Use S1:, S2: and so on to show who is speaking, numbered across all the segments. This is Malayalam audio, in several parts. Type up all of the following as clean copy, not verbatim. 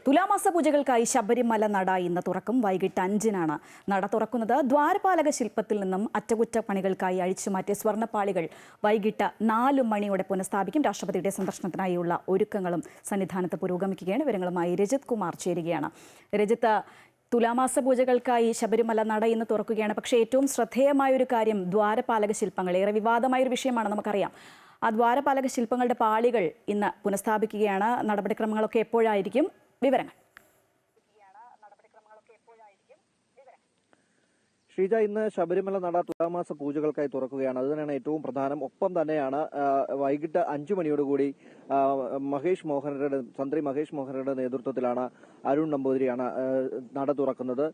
S1: തുലാമാസ പൂജകൾക്കായി ശബരിമല നട ഇന്ന് തുറക്കും. വൈകിട്ട് 5-നാണ് നട തുറക്കുന്നത്. ദ്വാരപാലക ശില്പത്തിൽ നിന്നും അറ്റകുറ്റപ്പണികൾക്കായി അഴിച്ചുമാറ്റിയ സ്വർണ്ണപ്പാളികൾ വൈകിട്ട് 4 മണിയോടെ പുനഃസ്ഥാപിക്കും. രാഷ്ട്രപതിയുടെ സന്ദർശനത്തിനായുള്ള ഒരുക്കങ്ങളും സന്നിധാനത്ത് പുരോഗമിക്കുകയാണ്. വിവരങ്ങളുമായി രജിത് കുമാർ ചേരുകയാണ്. രജിത്ത്, തുലാമാസ പൂജകൾക്കായി ശബരിമല നട ഇന്ന് തുറക്കുകയാണ്. പക്ഷേ ഏറ്റവും ശ്രദ്ധേയമായ ഒരു കാര്യം ദ്വാരപാലക ശില്പങ്ങൾ. ഏറെ വിവാദമായൊരു വിഷയമാണ്, നമുക്കറിയാം. ആ ദ്വാരപാലക ശില്പങ്ങളുടെ പാളികൾ ഇന്ന് പുനഃസ്ഥാപിക്കുകയാണ്. നടപടിക്രമങ്ങളൊക്കെ എപ്പോഴായിരിക്കും? വിവരങ്ങൾ.
S2: ശ്രീജ, ഇന്ന് ശബരിമല നട തുലാമാസ പൂജകൾക്കായി തുറക്കുകയാണ്. അത് തന്നെയാണ് ഏറ്റവും പ്രധാനം. ഒപ്പം തന്നെയാണ് വൈകിട്ട് 5 മണിയോടുകൂടി തന്ത്രി മഹേഷ് മോഹനരുടെ നേതൃത്വത്തിലാണ് അരുൺ നമ്പൂതിരിയാണ് നട തുറക്കുന്നത്.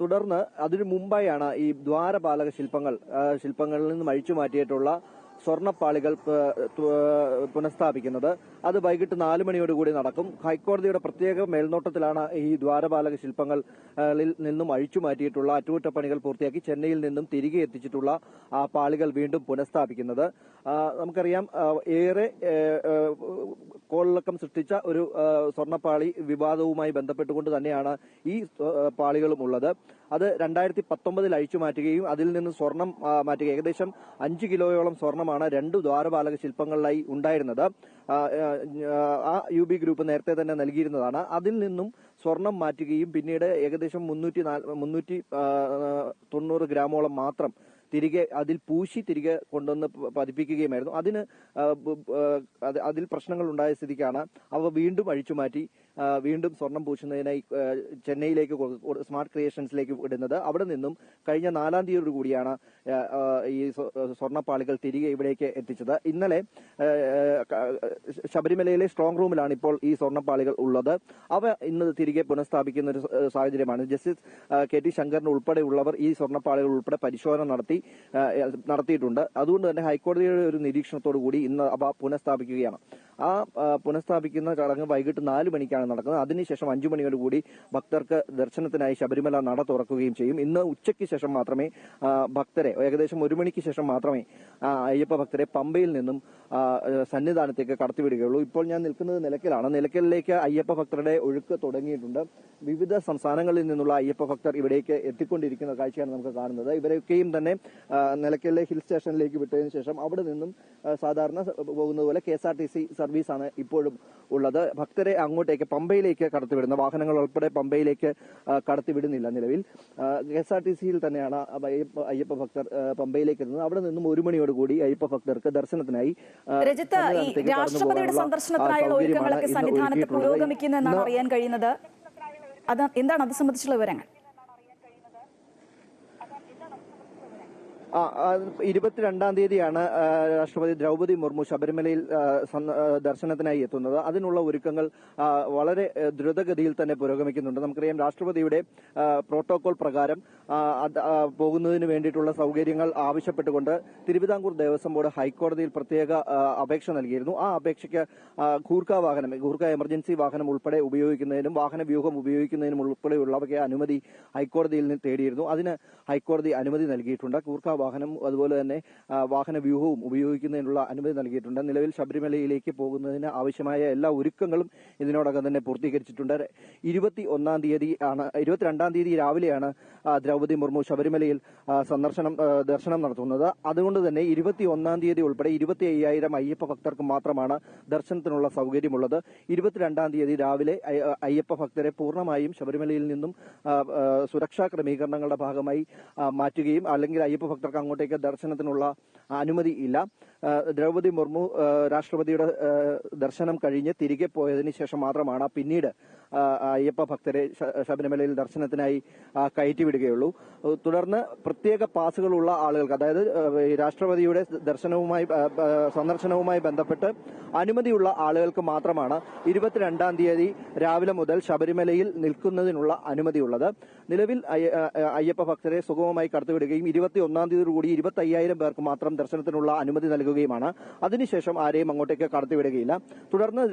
S2: തുടർന്ന് അതിനു മുമ്പായാണ് ഈ ദ്വാരപാലക ശില്പങ്ങളിൽ നിന്നും അഴിച്ചു മാറ്റിയിട്ടുള്ള സ്വർണ്ണപ്പാളികൾ പുനഃസ്ഥാപിക്കുന്നത്. അത് വൈകിട്ട് 4 മണിയോടുകൂടി നടക്കും. ഹൈക്കോടതിയുടെ പ്രത്യേക മേൽനോട്ടത്തിലാണ് ഈ ദ്വാരപാലക ശില്പങ്ങളിൽ നിന്നും അഴിച്ചു മാറ്റിയിട്ടുള്ള അറ്റകുറ്റപ്പണികൾ പൂർത്തിയാക്കി ചെന്നൈയിൽ നിന്നും തിരികെ എത്തിച്ചിട്ടുള്ള ആ പാളികൾ വീണ്ടും പുനഃസ്ഥാപിക്കുന്നത്. നമുക്കറിയാം, ഏറെ കോളിളക്കം സൃഷ്ടിച്ച ഒരു സ്വർണ്ണപ്പാളി വിവാദവുമായി ബന്ധപ്പെട്ടുകൊണ്ട് തന്നെയാണ് ഈ പാളികളും ഉള്ളത്. അത് 2019 അഴിച്ചു മാറ്റുകയും അതിൽ നിന്ന് സ്വർണം മാറ്റുകയും ഏകദേശം 5 കിലോയോളം സ്വർണമാണ് 2 ദ്വാരപാലക ശില്പങ്ങളിലായി ഉണ്ടായിരുന്നത്. ആ UB ഗ്രൂപ്പ് നേരത്തെ തന്നെ നൽകിയിരുന്നതാണ്. അതിൽ നിന്നും സ്വർണം മാറ്റുകയും പിന്നീട് ഏകദേശം 390 ഗ്രാമോളം മാത്രം തിരികെ അതിൽ പൂശി തിരികെ കൊണ്ടുവന്ന് പതിപ്പിക്കുകയുമായിരുന്നു. അതിൽ പ്രശ്നങ്ങൾ ഉണ്ടായ സ്ഥിതിക്കാണ് അവ വീണ്ടും അഴിച്ചുമാറ്റി വീണ്ടും സ്വർണം പൂശുന്നതിനായി ചെന്നൈയിലേക്ക് സ്മാർട്ട് ക്രിയേഷൻസിലേക്ക് ഇടുന്നത്. അവിടെ നിന്നും കഴിഞ്ഞ 4-ാം തീയതി കൂടിയാണ് ഈ സ്വർണ്ണപ്പാളികൾ തിരികെ ഇവിടേക്ക് എത്തിച്ചത്. ഇന്നലെ ശബരിമലയിലെ സ്ട്രോങ് റൂമിലാണ് ഇപ്പോൾ ഈ സ്വർണ്ണപ്പാളികൾ ഉള്ളത്. അവ ഇന്ന് തിരികെ പുനഃസ്ഥാപിക്കുന്ന ഒരു സാഹചര്യമാണ്. ജസ്റ്റിസ് KT ശങ്കറിന് ഉൾപ്പെടെയുള്ളവർ ഈ സ്വർണ്ണപ്പാളികൾ ഉൾപ്പെടെ പരിശോധന നടത്തിയിട്ടുണ്ട്. അതുകൊണ്ട് തന്നെ ഹൈക്കോടതിയുടെ ഒരു നിരീക്ഷണത്തോടു കൂടി ഇന്ന് അവ പുനഃസ്ഥാപിക്കുകയാണ്. ആ പുനഃസ്ഥാപിക്കുന്ന ചടങ്ങ് വൈകിട്ട് 4 മണിക്കാണ് നടക്കുന്നത്. അതിനുശേഷം 5 മണിയോടുകൂടി ഭക്തർക്ക് ദർശനത്തിനായി ശബരിമല നട തുറക്കുകയും ചെയ്യും. ഇന്ന് ഉച്ചയ്ക്ക് ശേഷം മാത്രമേ ഭക്തരെ, ഏകദേശം 1 മണിക്ക് ശേഷം മാത്രമേ അയ്യപ്പ ഭക്തരെ പമ്പയിൽ നിന്നും സന്നിധാനത്തേക്ക് കടത്തിവിടുകയുള്ളൂ. ഇപ്പോൾ ഞാൻ നിൽക്കുന്നത് നിലയ്ക്കലാണ്. നിലയ്ക്കലിലേക്ക് അയ്യപ്പ ഭക്തരുടെ ഒഴുക്ക് തുടങ്ങിയിട്ടുണ്ട്. വിവിധ സംസ്ഥാനങ്ങളിൽ നിന്നുള്ള അയ്യപ്പ ഭക്തർ ഇവിടേക്ക് എത്തിക്കൊണ്ടിരിക്കുന്ന കാഴ്ചയാണ് നമുക്ക് കാണുന്നത്. ഇവരൊക്കെയും തന്നെ നിലയ്ക്കലിലെ ഹിൽ സ്റ്റേഷനിലേക്ക് വിട്ടതിനു ശേഷം അവിടെ നിന്നും സാധാരണ പോകുന്നത് പോലെ KSRTC സർവീസാണ് ഇപ്പോഴും ഉള്ളത്. ഭക്തരെ അങ്ങോട്ടേക്ക് പമ്പയിലേക്ക് കടത്തിവിടുന്ന വാഹനങ്ങൾ ഉൾപ്പെടെ പമ്പയിലേക്ക് കടത്തിവിടുന്നില്ല. നിലവിൽ KSRTCയിൽ തന്നെയാണ് അയ്യപ്പ ഭക്തർ പമ്പയിലേക്ക് എത്തുന്നത്. അവിടെ നിന്നും 1 മണിയോടുകൂടി അയ്യപ്പ ഭക്തർക്ക് ദർശനത്തിനായി
S1: രാഷ്ട്രപതിയുടെ സന്ദർശനത്തിനായുള്ള ഒരുക്കങ്ങളൊക്കെ സന്നിധാനത്ത് പുരോഗമിക്കുന്നു എന്നാണ് അറിയാൻ കഴിയുന്നത്. എന്താണ് അത് സംബന്ധിച്ചുള്ള വിവരങ്ങൾ?
S2: 22-ാം തീയതിയാണ് രാഷ്ട്രപതി ദ്രൗപദി മുർമു ശബരിമലയിൽ ദർശനത്തിനായി എത്തുന്നത്. അതിനുള്ള ഒരുക്കങ്ങൾ വളരെ ദ്രുതഗതിയിൽ തന്നെ പുരോഗമിക്കുന്നുണ്ട്. നമുക്കറിയാം, രാഷ്ട്രപതിയുടെ പ്രോട്ടോകോൾ പ്രകാരം പോകുന്നതിന് വേണ്ടിയിട്ടുള്ള സൗകര്യങ്ങൾ ആവശ്യപ്പെട്ടുകൊണ്ട് തിരുവിതാംകൂർ ദേവസ്വം ബോർഡ് ഹൈക്കോടതിയിൽ പ്രത്യേക അപേക്ഷ നൽകിയിരുന്നു. ആ അപേക്ഷയ്ക്ക് ഗൂർഖ എമർജൻസി വാഹനം ഉൾപ്പെടെ ഉപയോഗിക്കുന്നതിനും വാഹന വ്യൂഹം ഉപയോഗിക്കുന്നതിനും ഉൾപ്പെടെയുള്ളവയ്ക്ക് അനുമതി ഹൈക്കോടതിയിൽ നിന്ന് തേടിയിരുന്നു. അതിന് ഹൈക്കോടതി അനുമതി നൽകിയിട്ടുണ്ട്. ഗൂർഖ വാഹനം അതുപോലെ തന്നെ വാഹന വ്യൂഹവും ഉപയോഗിക്കുന്നതിനുള്ള അനുമതി നൽകിയിട്ടുണ്ട്. നിലവിൽ ശബരിമലയിലേക്ക് പോകുന്നതിന് ആവശ്യമായ എല്ലാ ഒരുക്കങ്ങളും ഇതിനോടകം തന്നെ പൂർത്തീകരിച്ചിട്ടുണ്ട്. 22-ാം തീയതി രാവിലെയാണ് ദ്രൗപദി മുർമു ശബരിമലയിൽ ദർശനം നടത്തുന്നത്. അതുകൊണ്ട് തന്നെ 21-ാം തീയതി ഉൾപ്പെടെ 25,000 അയ്യപ്പ ഭക്തർക്ക് മാത്രമാണ് ദർശനത്തിനുള്ള സൗകര്യമുള്ളത്. 22-ാം തീയതി രാവിലെ അയ്യപ്പ ഭക്തരെ പൂർണ്ണമായും ശബരിമലയിൽ നിന്നും സുരക്ഷാ ക്രമീകരണങ്ങളുടെ ഭാഗമായി മാറ്റുകയും അല്ലെങ്കിൽ അയ്യപ്പ ഭക്തർക്ക് അങ്ങോട്ടേക്ക് ദർശനത്തിനുള്ള അനുമതി ഇല്ല. ദ്രൗപദി മുർമു രാഷ്ട്രപതിയുടെ ദർശനം കഴിഞ്ഞ് തിരികെ പോയതിനു ശേഷം മാത്രമാണ് പിന്നീട് അയ്യപ്പ ഭക്തരെ ശബരിമലയിൽ ദർശനത്തിനായി കയറ്റിവിടുകയുള്ളൂ. തുടർന്ന് പ്രത്യേക പാസുകളുള്ള ആളുകൾക്ക്, അതായത് രാഷ്ട്രപതിയുടെ സന്ദർശനവുമായി ബന്ധപ്പെട്ട് അനുമതിയുള്ള ആളുകൾക്ക് മാത്രമാണ് 22-ാം തീയതി രാവിലെ മുതൽ ശബരിമലയിൽ നിൽക്കുന്നതിനുള്ള അനുമതിയുള്ളത്. നിലവിൽ അയ്യപ്പ ഭക്തരെ സുഗമമായി കടത്തിവിടുകയും 21-ാം തീയതി കൂടി 25,000 പേർക്ക് മാത്രം ദർശനത്തിനുള്ള അനുമതി നൽകുകയുമാണ്. അതിനുശേഷം ആരെയും അങ്ങോട്ടേക്ക് കടത്തിവിടുകയില്ല. തുടർന്ന്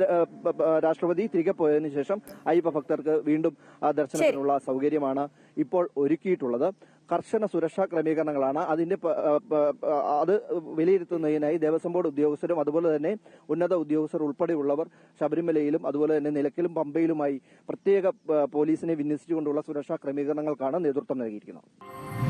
S2: രാഷ്ട്രപതി തിരികെ പോയതിനു ശേഷം അയ്യപ്പ ഭക്തർക്ക് വീണ്ടും ദർശനത്തിനുള്ള സൗകര്യമാണ് ഇപ്പോൾ ഒരുക്കിയിട്ടുള്ളത്. കർശന സുരക്ഷാ ക്രമീകരണങ്ങളാണ്. അത് വിലയിരുത്തുന്നതിനായി ദേവസ്വം ബോർഡ് ഉദ്യോഗസ്ഥരും അതുപോലെ തന്നെ ഉന്നത ഉദ്യോഗസ്ഥർ ഉൾപ്പെടെയുള്ളവർ ശബരിമലയിലും അതുപോലെ തന്നെ നിലയ്ക്കലും പമ്പയിലുമായി പ്രത്യേക പോലീസിനെ വിന്യസിച്ചുകൊണ്ടുള്ള സുരക്ഷാ ക്രമീകരണങ്ങൾക്കാണ് നേതൃത്വം നൽകിയിരിക്കുന്നത്.